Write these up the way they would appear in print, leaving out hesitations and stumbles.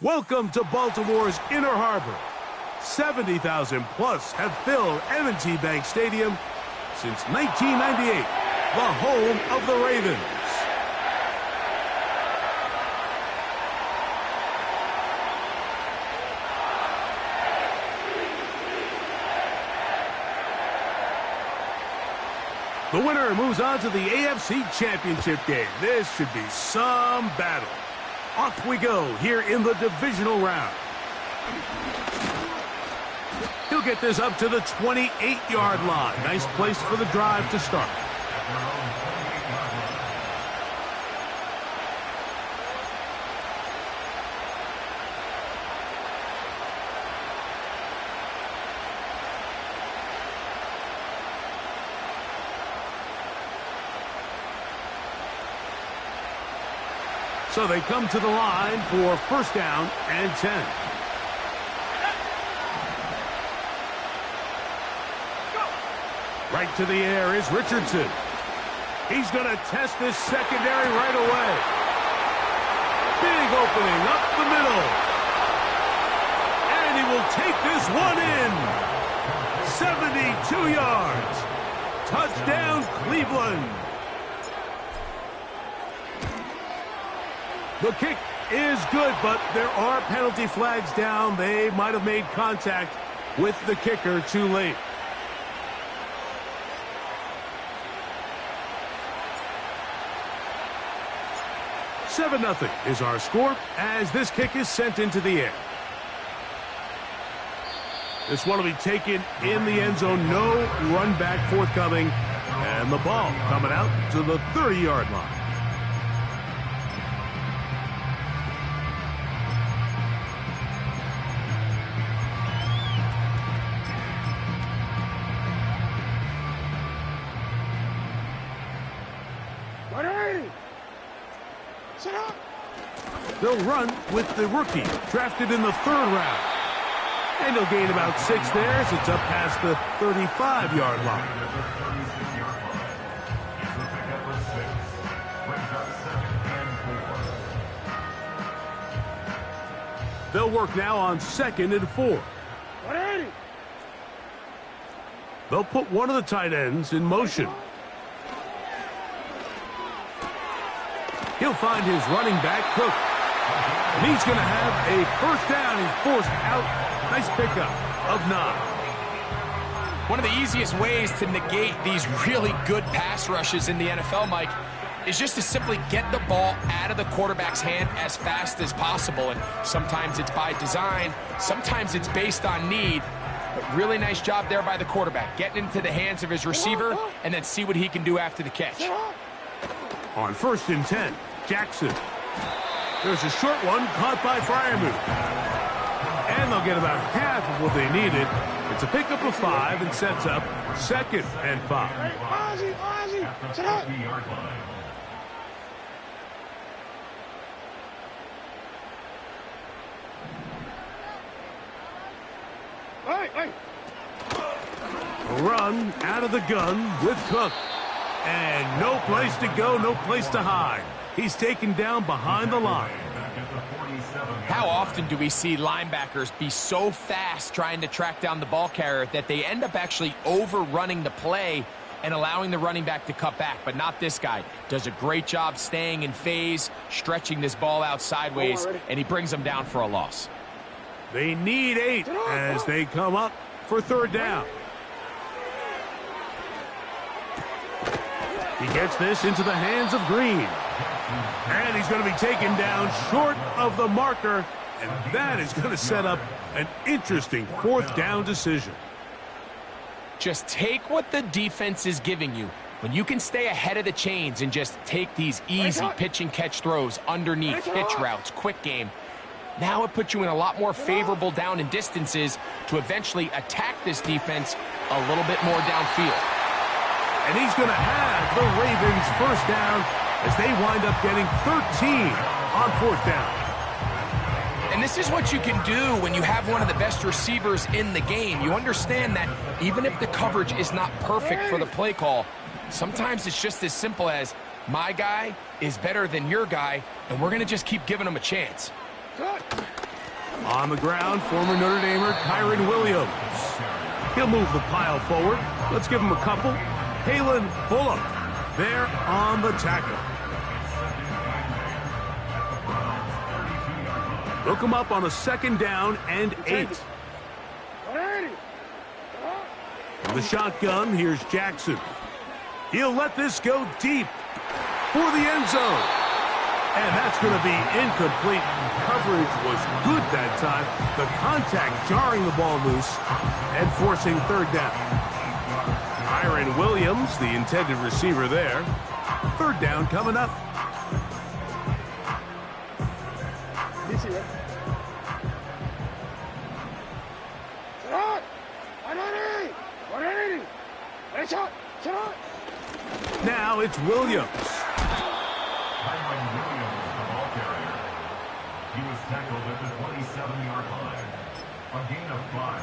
Welcome to Baltimore's Inner Harbor. 70,000 plus have filled M&T Bank Stadium since 1998, the home of the Ravens. The winner moves on to the AFC Championship game. This should be some battle. Off we go here in the divisional round. He'll get this up to the 28-yard line. Nice place for the drive to start. So they come to the line for first down and 10. Right to the air is Richardson. He's going to test this secondary right away. Big opening up the middle. And he will take this one in. 72 yards. Touchdown, Cleveland. The kick is good, but there are penalty flags down. They might have made contact with the kicker too late. Seven 0 is our score as this kick is sent into the air. This one will be taken in the end zone. No run back forthcoming. And the ball coming out to the 30-yard line. They'll run with the rookie, drafted in the 3rd round. And he'll gain about 6 there as it's up past the 35-yard line. They'll work now on 2nd and 4. They'll put one of the tight ends in motion. He'll find his running back, Cook. And he's going to have a first down. He's forced out. Nice pickup of 9. One of the easiest ways to negate these really good pass rushes in the NFL, Mike, is just to simply get the ball out of the quarterback's hand as fast as possible. And sometimes it's by design. Sometimes it's based on need. But really nice job there by the quarterback, getting into the hands of his receiver and then see what he can do after the catch. On 1st and 10, Jackson. There's a short one caught by Freiermuth. And they'll get about half of what they needed. It's a pickup of 5 and sets up 2nd and 5. A run out of the gun with Cook. And no place to go, no place to hide. He's taken down behind the line. How often do we see linebackers be so fast trying to track down the ball carrier that they end up actually overrunning the play and allowing the running back to cut back? But not this guy. Does a great job staying in phase, stretching this ball out sideways, and he brings them down for a loss. They need 8 as they come up for 3rd down. He gets this into the hands of Green. And he's going to be taken down short of the marker. And that is going to set up an interesting 4th down decision. Just take what the defense is giving you. When you can stay ahead of the chains and just take these easy pitch and catch throws underneath, hitch routes, quick game, now it puts you in a lot more favorable down and distances to eventually attack this defense a little bit more downfield. And he's going to have the Ravens first down as they wind up getting 13 on 4th down. And this is what you can do when you have one of the best receivers in the game. You understand that even if the coverage is not perfect for the play call, sometimes it's just as simple as, my guy is better than your guy, and we're going to just keep giving him a chance. On the ground, former Notre Damer Kyron Williams. He'll move the pile forward. Let's give him a couple. Kalen Bullock there on the tackle. Look him up on a 2nd down and 8. From the shotgun, here's Jackson. He'll let this go deep for the end zone. And that's going to be incomplete. Coverage was good that time. The contact jarring the ball loose and forcing 3rd down. Kyron Williams, the intended receiver there. 3rd down coming up. Now it's Williams. Kyron Williams, the ball carrier. He was tackled at the 27-yard line. A gain of 5.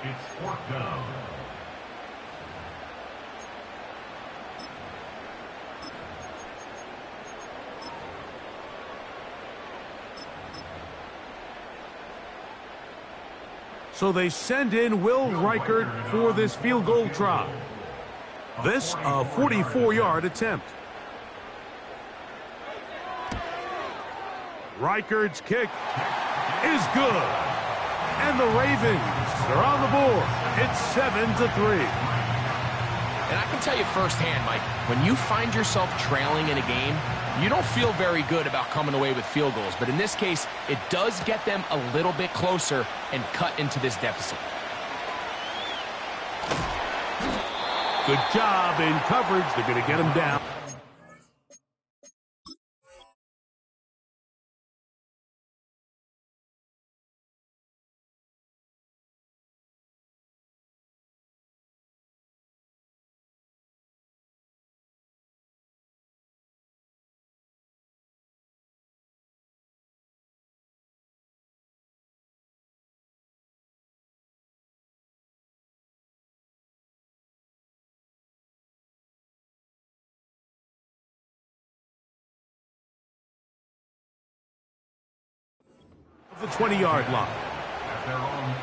It's 4th down. So they send in Will Reichard for this field goal try. This, a 44-yard attempt. Reichard's kick is good. And the Ravens are on the board. It's 7-3. And I can tell you firsthand, Mike, when you find yourself trailing in a game, you don't feel very good about coming away with field goals. But in this case, it does get them a little bit closer and cut into this deficit. Good job in coverage. They're going to get him down. The 20-yard line. At their own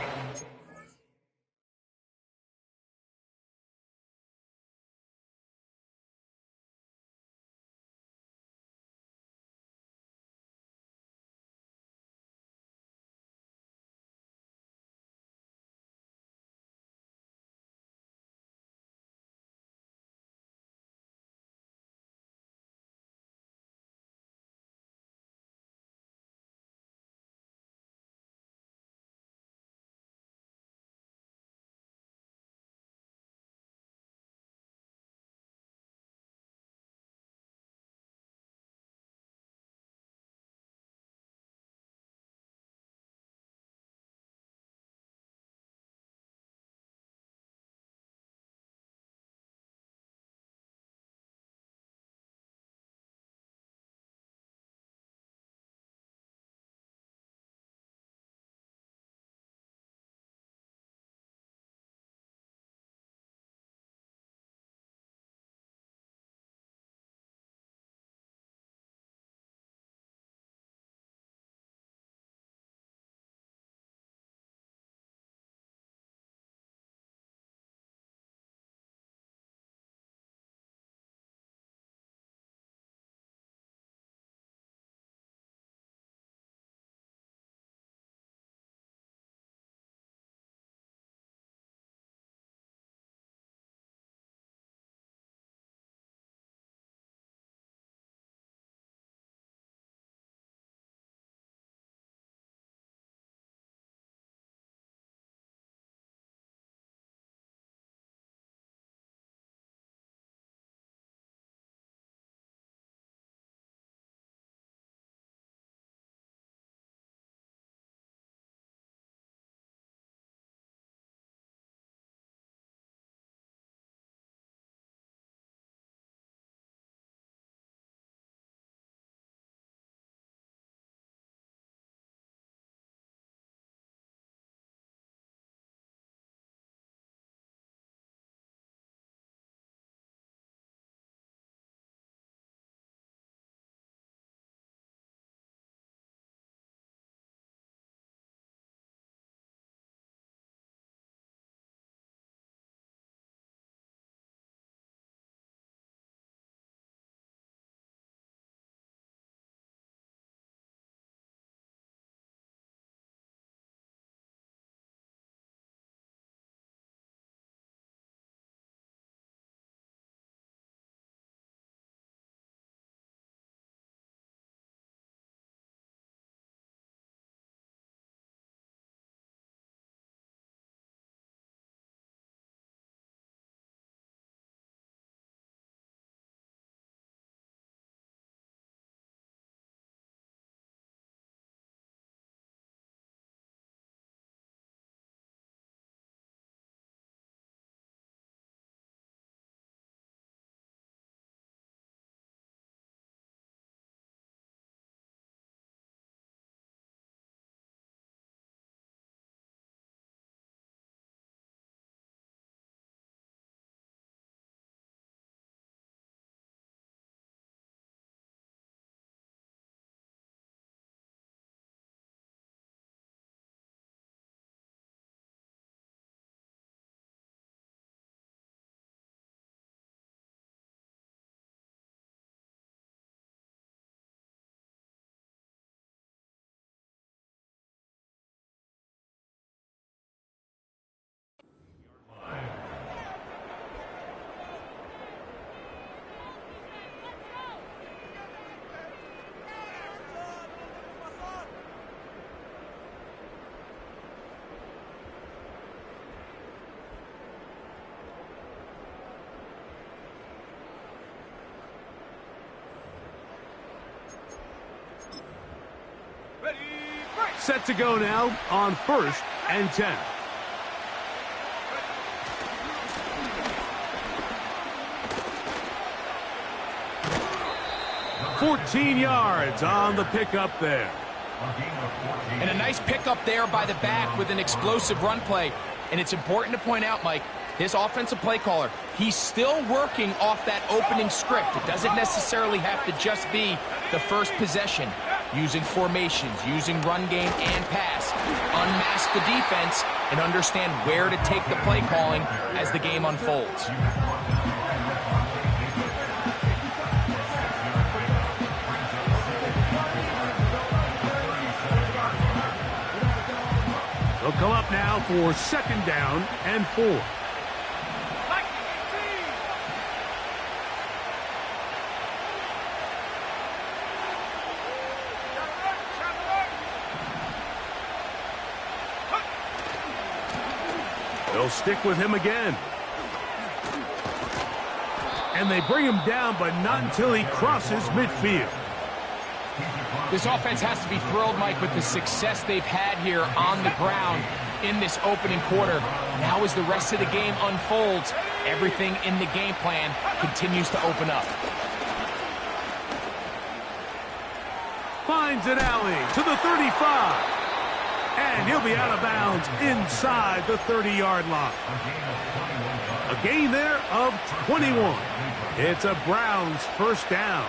Set to go now on 1st and 10. "14 yards on the pickup there. And a nice pickup there by the back with an explosive run play. And it's important to point out, Mike, this offensive play caller, he's still working off that opening script. It doesn't necessarily have to just be the first possession. Using formations, using run game and pass. Unmask the defense and understand where to take the play calling as the game unfolds. They'll come up now for 2nd down and 4. They'll stick with him again. And they bring him down, but not until he crosses midfield. This offense has to be thrilled, Mike, with the success they've had here on the ground in this opening quarter. Now as the rest of the game unfolds, everything in the game plan continues to open up. Finds an alley to the 35. And he'll be out of bounds inside the 30-yard line. A gain there of 21. It's a Browns 1st down.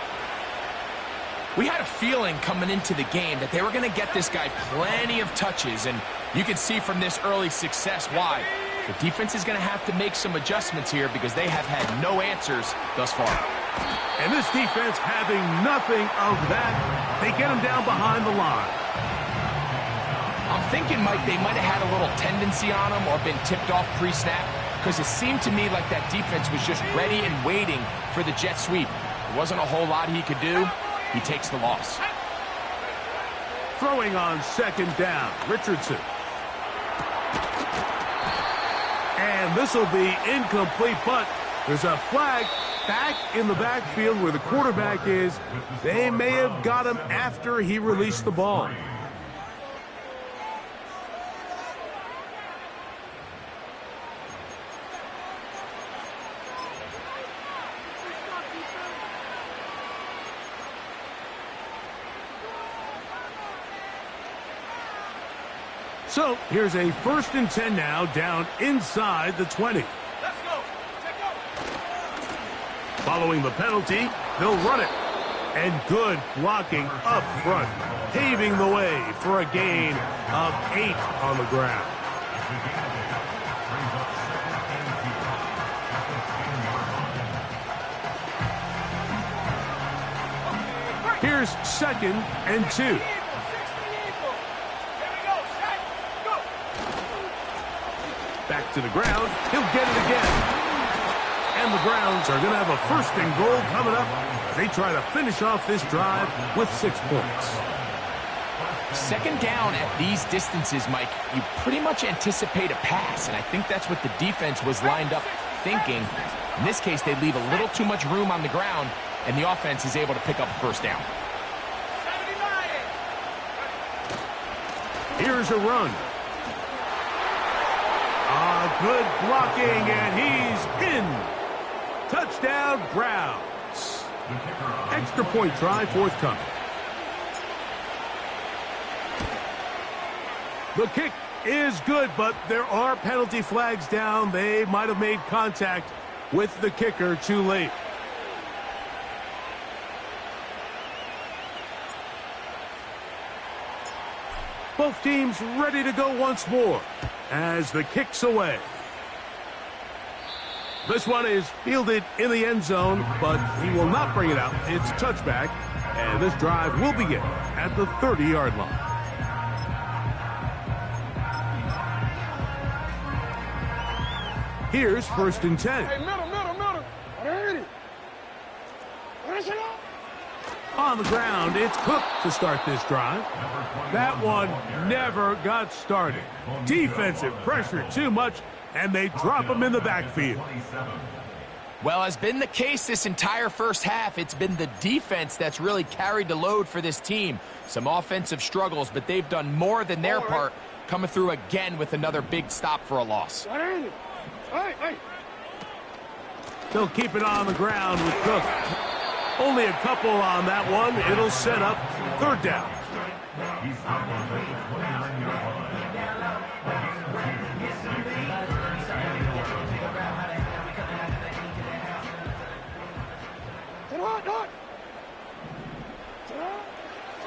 We had a feeling coming into the game that they were going to get this guy plenty of touches, and you can see from this early success why. The defense is going to have to make some adjustments here because they have had no answers thus far. And this defense having nothing of that, they get him down behind the line. I'm thinking, Mike, they might have had a little tendency on him or been tipped off pre-snap because it seemed to me like that defense was just ready and waiting for the jet sweep. There wasn't a whole lot he could do. He takes the loss. Throwing on 2nd down, Richardson. And this will be incomplete, but there's a flag back in the backfield where the quarterback is. They may have got him after he released the ball. So here's a 1st and 10 now, down inside the 20. Let's go. Check out. Following the penalty, they'll run it. And good blocking up front, paving the way for a gain of 8 on the ground. Here's 2nd and 2. Back to the ground. He'll get it again. And the Browns are going to have a 1st and goal coming up as they try to finish off this drive with 6 points. 2nd down at these distances, Mike, you pretty much anticipate a pass, and I think that's what the defense was lined up thinking. In this case, they leave a little too much room on the ground, and the offense is able to pick up a 1st down. Here's a run. Good blocking, and he's in. Touchdown, Browns. Extra point try forthcoming. The kick is good, but there are penalty flags down. They might have made contact with the kicker too late. Both teams ready to go once more as the kick's away. This one is fielded in the end zone, but he will not bring it out. It's touchback, and this drive will begin at the 30-yard line. Here's 1st and 10. Hey, middle. On the ground, it's Cook to start this drive. That one never got started. Defensive pressure too much, and they drop him in the backfield. Well, has been the case this entire first half. It's been the defense that's really carried the load for this team. Some offensive struggles, but they've done more than their part, coming through again with another big stop for a loss. They'll keep it on the ground with Cook. Only a couple on that one. It'll set up third down. He's tackled at the 29-yard line.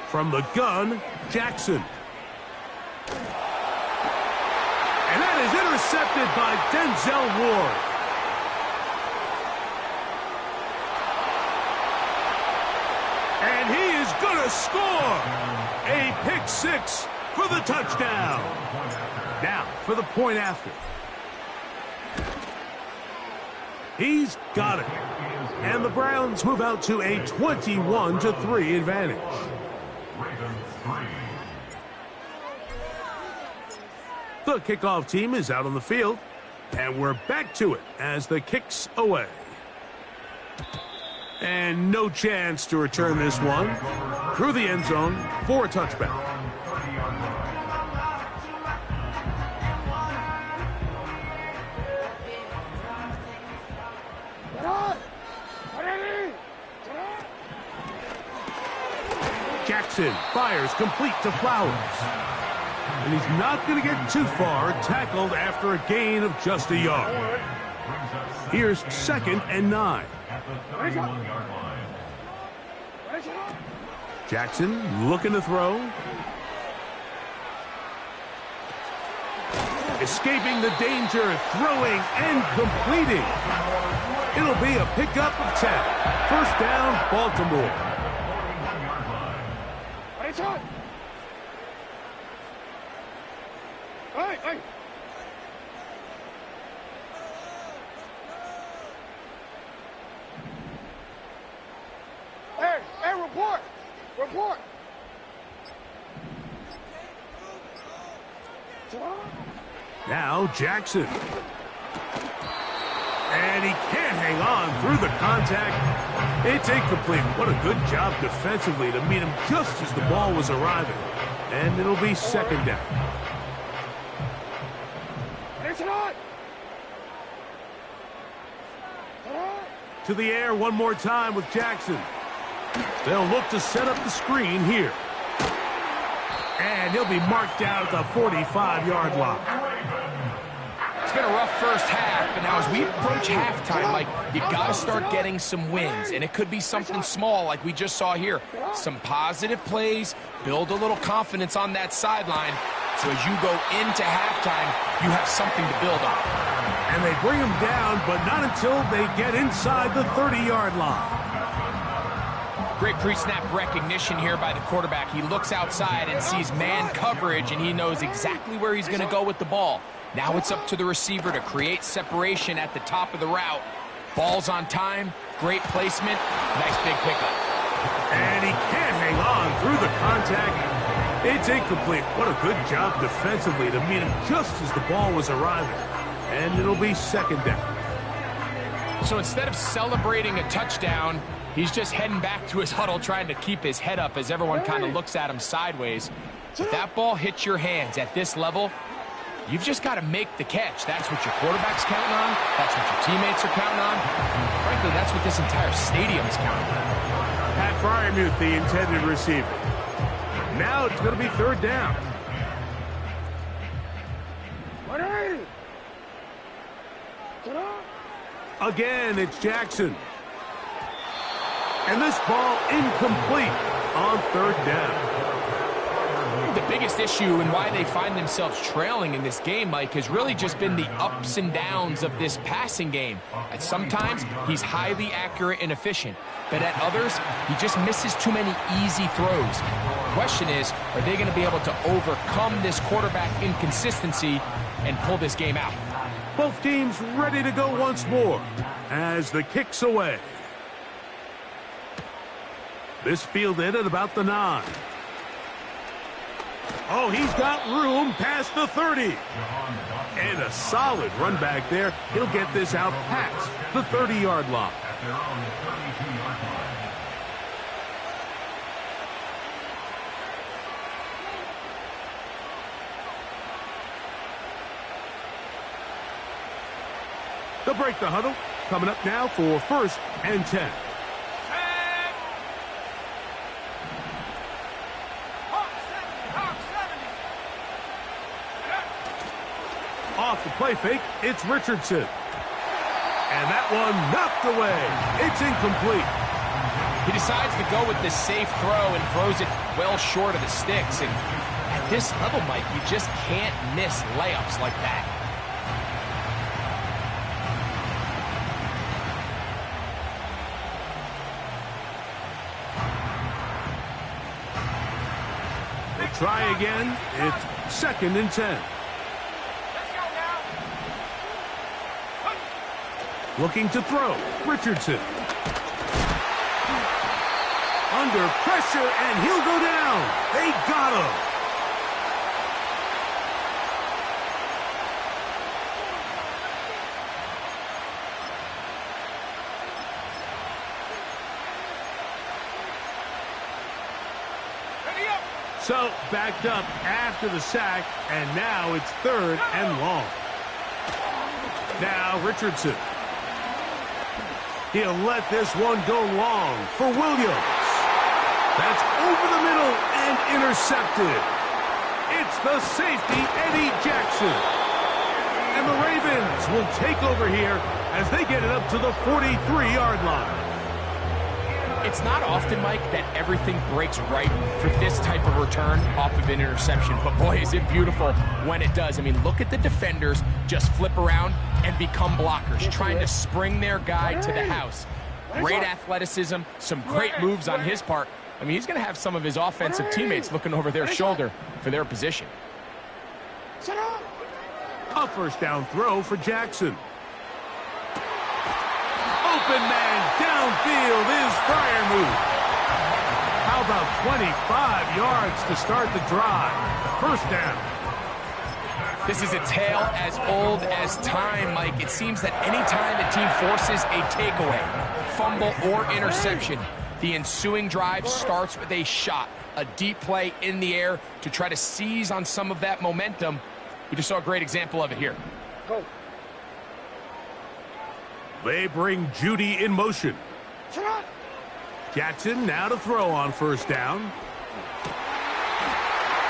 From the gun, Jackson. And that is intercepted by Denzel Ward. And he is going to score. A pick six for the touchdown. Now for the point after. He's got it. And the Browns move out to a 21-3 advantage. The kickoff team is out on the field, and we're back to it as the kick's away. And no chance to return this one through the end zone for a touchback. Jackson fires complete to Flowers. And he's not going to get too far, tackled after a gain of just a yard. Here's 2nd and 9. At the 31-yard line. Jackson looking to throw. Escaping the danger, throwing and completing. It'll be a pickup of 10. First down, Baltimore. Report. Now Jackson. And he can't hang on through the contact. It's incomplete. What a good job defensively to meet him just as the ball was arriving. And it'll be 2nd down. To the air one more time with Jackson. They'll look to set up the screen here. And he'll be marked down at the 45-yard line. It's been a rough first half, but now as we approach halftime, Mike, you got to start getting some wins, and it could be something small like we just saw here. Some positive plays, build a little confidence on that sideline, so as you go into halftime, you have something to build on. And they bring him down, but not until they get inside the 30-yard line. Great pre-snap recognition here by the quarterback. He looks outside and sees man coverage, and he knows exactly where he's going to go with the ball. Now it's up to the receiver to create separation at the top of the route. Ball's on time, great placement, nice big pickup. And he can't hang on through the contact. It's incomplete. What a good job defensively to meet him just as the ball was arriving. And it'll be 2nd down. So instead of celebrating a touchdown, he's just heading back to his huddle trying to keep his head up as everyone kind of looks at him sideways. If that ball hits your hands at this level, you've just got to make the catch. That's what your quarterback's counting on. That's what your teammates are counting on. And frankly, that's what this entire stadium's counting on. Pat Freiermuth, the intended receiver. Now it's going to be 3rd down. Again, it's Jackson. And this ball incomplete on 3rd down. The biggest issue and why they find themselves trailing in this game, Mike, has really just been the ups and downs of this passing game. At sometimes, he's highly accurate and efficient, but at others, he just misses too many easy throws. The question is, are they going to be able to overcome this quarterback inconsistency and pull this game out? Both teams ready to go once more as the kick's away. This fielded at about the 9. Oh, he's got room past the 30. And a solid run back there. He'll get this out past the 30-yard line. At their own 32-yard line. They'll break the huddle. Coming up now for 1st and 10. Off the play fake, it's Richardson. And that one knocked away. It's incomplete. He decides to go with the safe throw and throws it well short of the sticks. And at this level, Mike, you just can't miss layups like that. They try again. It's 2nd and 10. Looking to throw. Richardson. Under pressure, and he'll go down. They got him. So, backed up after the sack, and now it's 3rd and long. Now, Richardson. He'll let this one go long for Williams. That's over the middle and intercepted. It's the safety, Eddie Jackson. And the Ravens will take over here as they get it up to the 43-yard line. It's not often, Mike, that everything breaks right for this type of return off of an interception. But boy, is it beautiful when it does. I mean, look at the defenders just flip around and become blockers, trying to spring their guy to the house. Great athleticism, some great moves on his part. I mean, he's going to have some of his offensive teammates looking over their shoulder for their position. A 1st down throw for Jackson. Open man downfield is Freiermuth. How about 25 yards to start the drive? 1st down. This is a tale as old as time, Mike. It seems that any time a team forces a takeaway, fumble, or interception, the ensuing drive starts with a shot, a deep play in the air to try to seize on some of that momentum. We just saw a great example of it here. Go. They bring Judy in motion. Jackson now to throw on 1st down.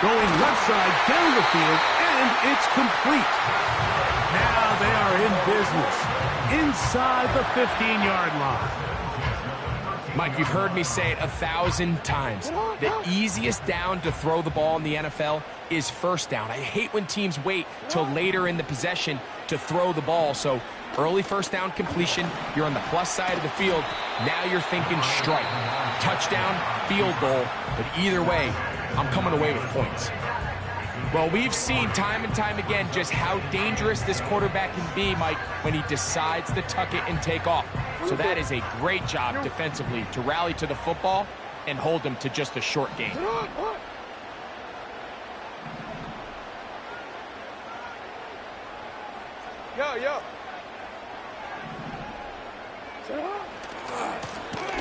Going left side down the field, and it's complete. Now they are in business inside the 15-yard line. Mike, you've heard me say it 1,000 times. The easiest down to throw the ball in the NFL is 1st down. I hate when teams wait till later in the possession to throw the ball. So early 1st down completion, you're on the plus side of the field. Now you're thinking strike, touchdown, field goal. But either way, I'm coming away with points. Well, we've seen time and time again just how dangerous this quarterback can be, Mike, when he decides to tuck it and take off. So that is a great job defensively to rally to the football and hold him to just a short gain. Yo.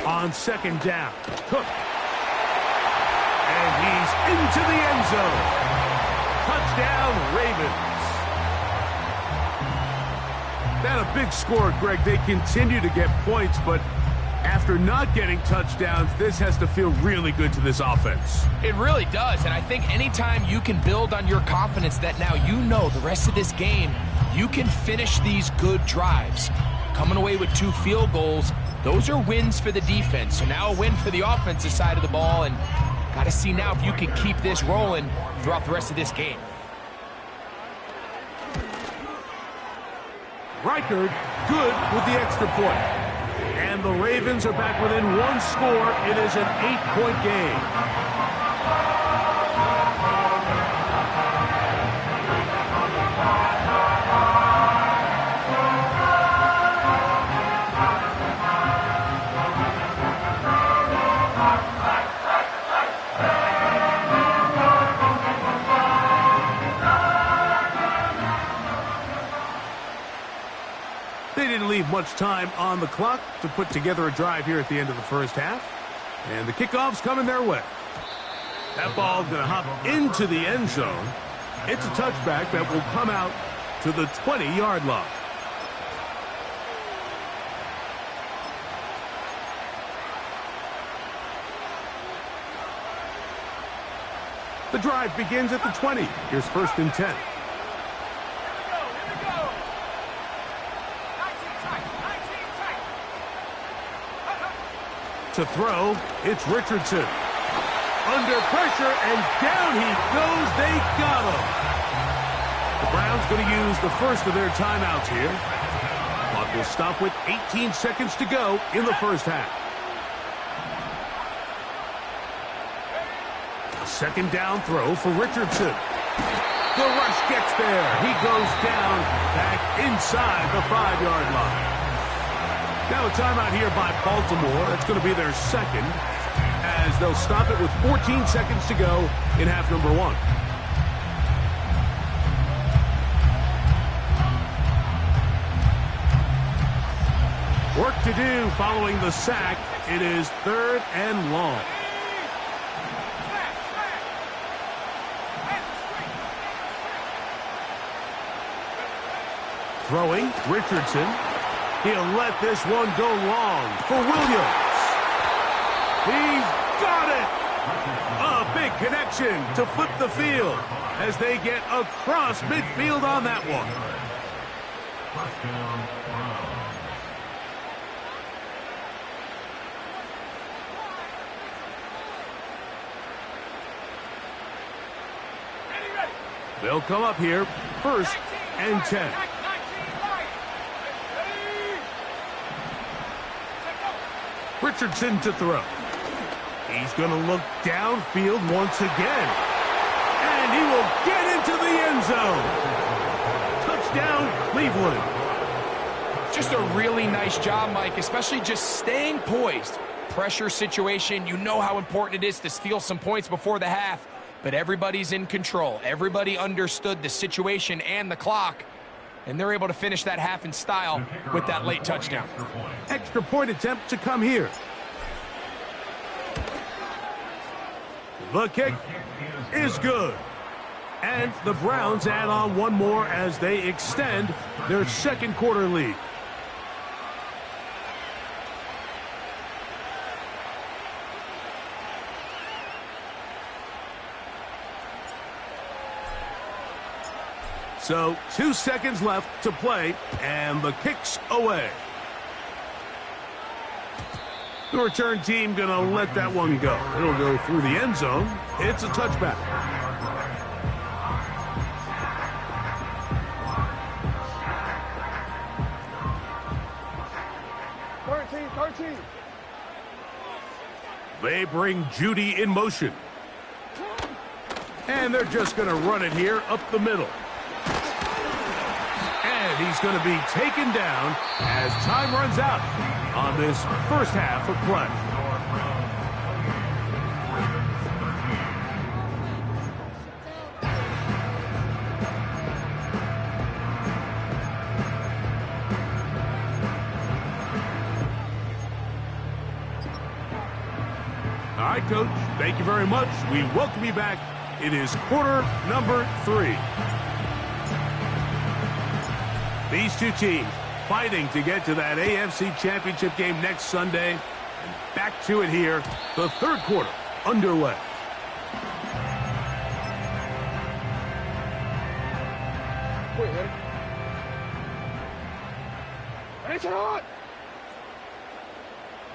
On 2nd down, Cook. And he's into the end zone. Touchdown, Ravens. That a big score, Greg. They continue to get points, but after not getting touchdowns, this has to feel really good to this offense. It really does, and I think anytime you can build on your confidence that now you know the rest of this game, you can finish these good drives. Coming away with 2 field goals, those are wins for the defense. So now a win for the offensive side of the ball, and got to see now if you can keep this rolling throughout the rest of this game. Reichard, good with the extra point. And the Ravens are back within 1 score. It is an 8-point game. much time on the clock to put together a drive here at the end of the first half. And the kickoff's coming their way. That ball going to hop into the end zone. It's a touchback that will come out to the 20-yard line. The drive begins at the 20. Here's 1st and 10. To throw, it's Richardson. Under pressure, and down he goes. They got him. The Browns going to use the first of their timeouts here. Clock will stop with 18 seconds to go in the first half. Second down throw for Richardson. The rush gets there. He goes down back inside the 5-yard line. Now a timeout here by Baltimore. That's going to be their second, as they'll stop it with 14 seconds to go in half number 1. Work to do following the sack. It is 3rd and long. Throwing, Richardson. He'll let this one go long for Williams. He's got it! A big connection to flip the field as they get across midfield on that one. First down, Browns. They'll come up here, 1st and 10. Richardson to throw. He's going to look downfield once again. And he will get into the end zone. Touchdown, Cleveland. Just a really nice job, Mike, especially just staying poised. Pressure situation, you know how important it is to steal some points before the half, but everybody's in control. Everybody understood the situation and the clock, and they're able to finish that half in style with that late touchdown. Extra point attempt to come here. The kick is good. And the Browns add on one more as they extend their second quarter lead. So 2 seconds left to play, and the kick's away. The return team going to let that one go. It'll go through the end zone. It's a touchback. They bring Judy in motion. And they're just going to run it here up the middle. And he's going to be taken down as time runs out on this first half of play. All right, Coach, thank you very much. We welcome you back. It is quarter number 3. These two teams fighting to get to that AFC Championship game next Sunday. And back to it here, the third quarter underway.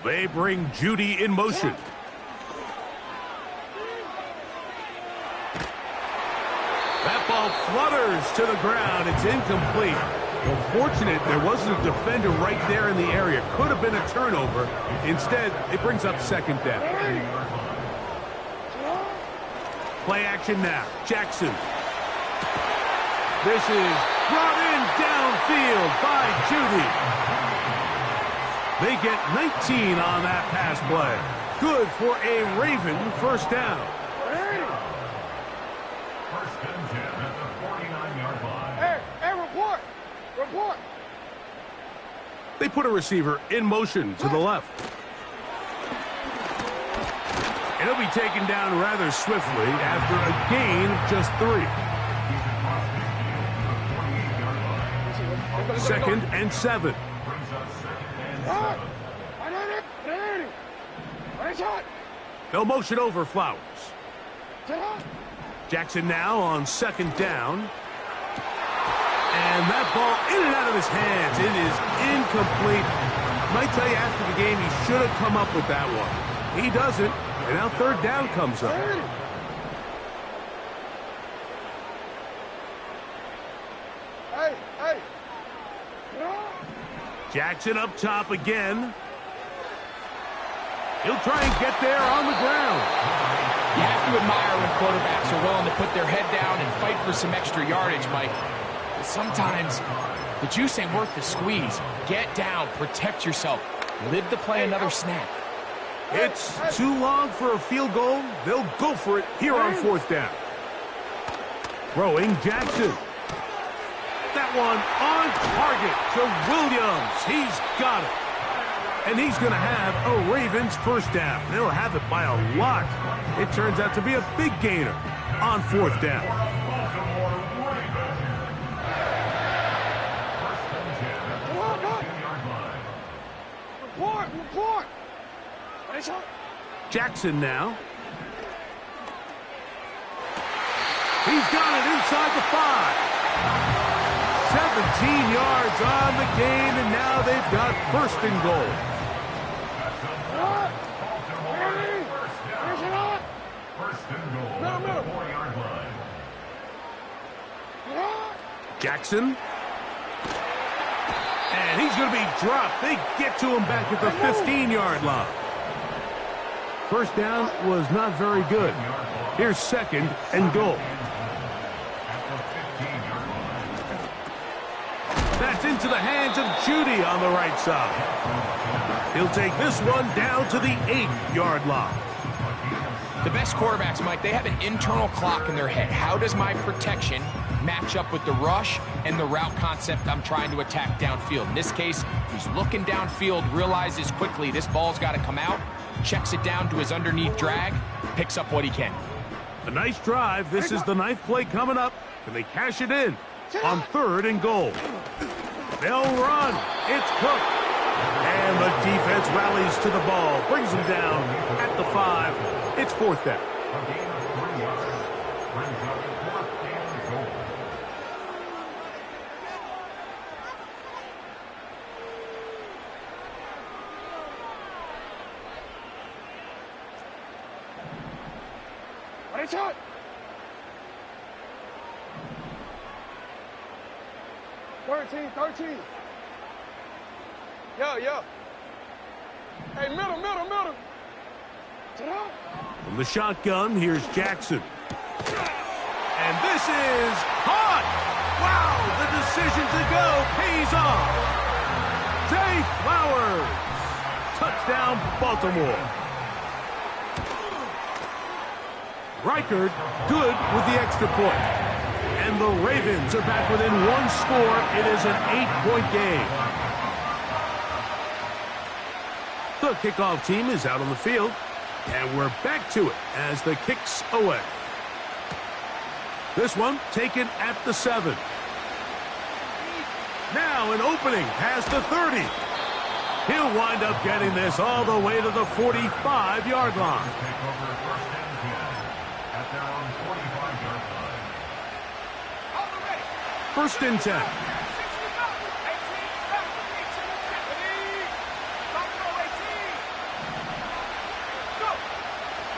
They bring Judy in motion. That ball flutters to the ground. It's incomplete. Well, fortunate there wasn't a defender right there in the area. Could have been a turnover. Instead, it brings up second down. Play action now. Jackson. This is brought in downfield by Judy. They get 19 on that pass play. Good for a Raven first down. First and 10 at the 49-yard line. Hey, report! Report! They put a receiver in motion to the left. And he'll be taken down rather swiftly after a gain of just 3. 2nd and 7. They'll motion over Flowers. Jackson now on 2nd down. And that ball in and out of his hands. It is incomplete. Might tell you after the game he should have come up with that one. He doesn't. And now 3rd down comes up. Jackson up top again. He'll try and get there on the ground. You have to admire when quarterbacks are willing to put their head down and fight for some extra yardage, Mike. But sometimes the juice ain't worth the squeeze. Get down, protect yourself, live to play another snap. It's too long for a field goal. They'll go for it here on 4th down. Throwing Jackson. That one on target to Williams. He's got it. And he's going to have a Ravens 1st down. They'll have it by a lot. It turns out to be a big gainer on 4th down. Report. Jackson now. He's got it inside the 5. 17 yards on the gain, and now they've got 1st and goal. Jackson. And he's going to be dropped. They get to him back at the 15-yard line. 1st down was not very good. Here's 2nd and goal. That's into the hands of Judy on the right side. He'll take this one down to the 8-yard line. The best quarterbacks, Mike, they have an internal clock in their head. How does my protection match up with the rush and the route concept I'm trying to attack downfield? In this case, he's looking downfield, realizes quickly this ball's got to come out, checks it down to his underneath drag, picks up what he can. A nice drive. This is the 9th play coming up. Can they cash it in on 3rd and goal? They'll run. It's Cook. And the defense rallies to the ball, brings him down at the 5. It's 4th down. Watch out! 13. Yo. Hey, middle. From the shotgun, here's Jackson. And this is caught! Wow, the decision to go pays off. Zay Flowers. Touchdown, Baltimore. Reichard good with the extra point. And the Ravens are back within 1 score. It is an 8-point game. The kickoff team is out on the field. And we're back to it as the kick's away. This one taken at the 7. Now an opening past the 30. He'll wind up getting this all the way to the 45-yard line. First and 10.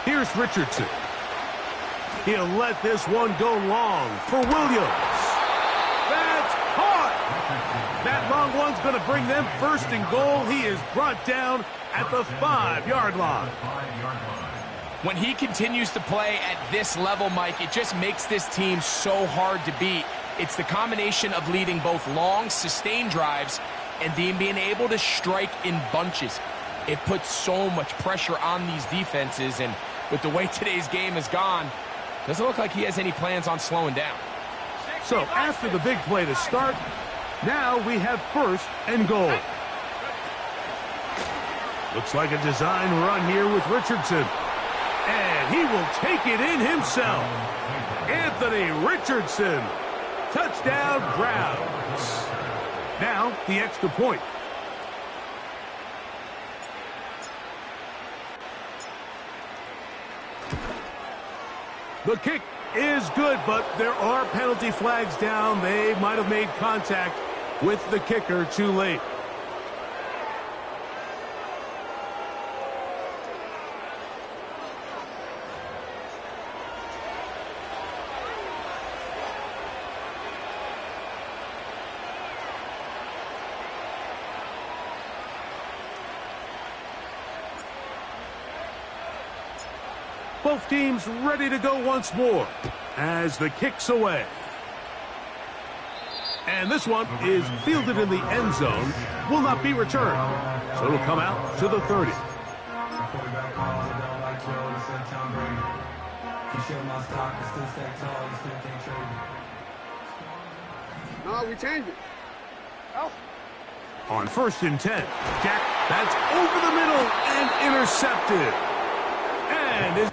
Here's Richardson. He'll let this one go long for Williams. That's caught. That long one's going to bring them 1st and goal. He is brought down at the 5-yard line. When he continues to play at this level, Mike, it just makes this team so hard to beat. It's the combination of leading both long, sustained drives and then being able to strike in bunches. It puts so much pressure on these defenses, and with the way today's game has gone, doesn't look like he has any plans on slowing down. So after the big play to start, now we have 1st and goal. Looks like a design run here with Richardson. And he will take it in himself. Anthony Richardson. Touchdown, Browns. Now, the extra point. The kick is good, but there are penalty flags down. They might have made contact with the kicker too late. Both teams ready to go once more as the kick's away. And this one is fielded in the end zone, will not be returned. So it'll come out to the 30. No, we changed it. Oh. On 1st and 10, Jack, that's over the middle and intercepted. And is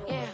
Yeah.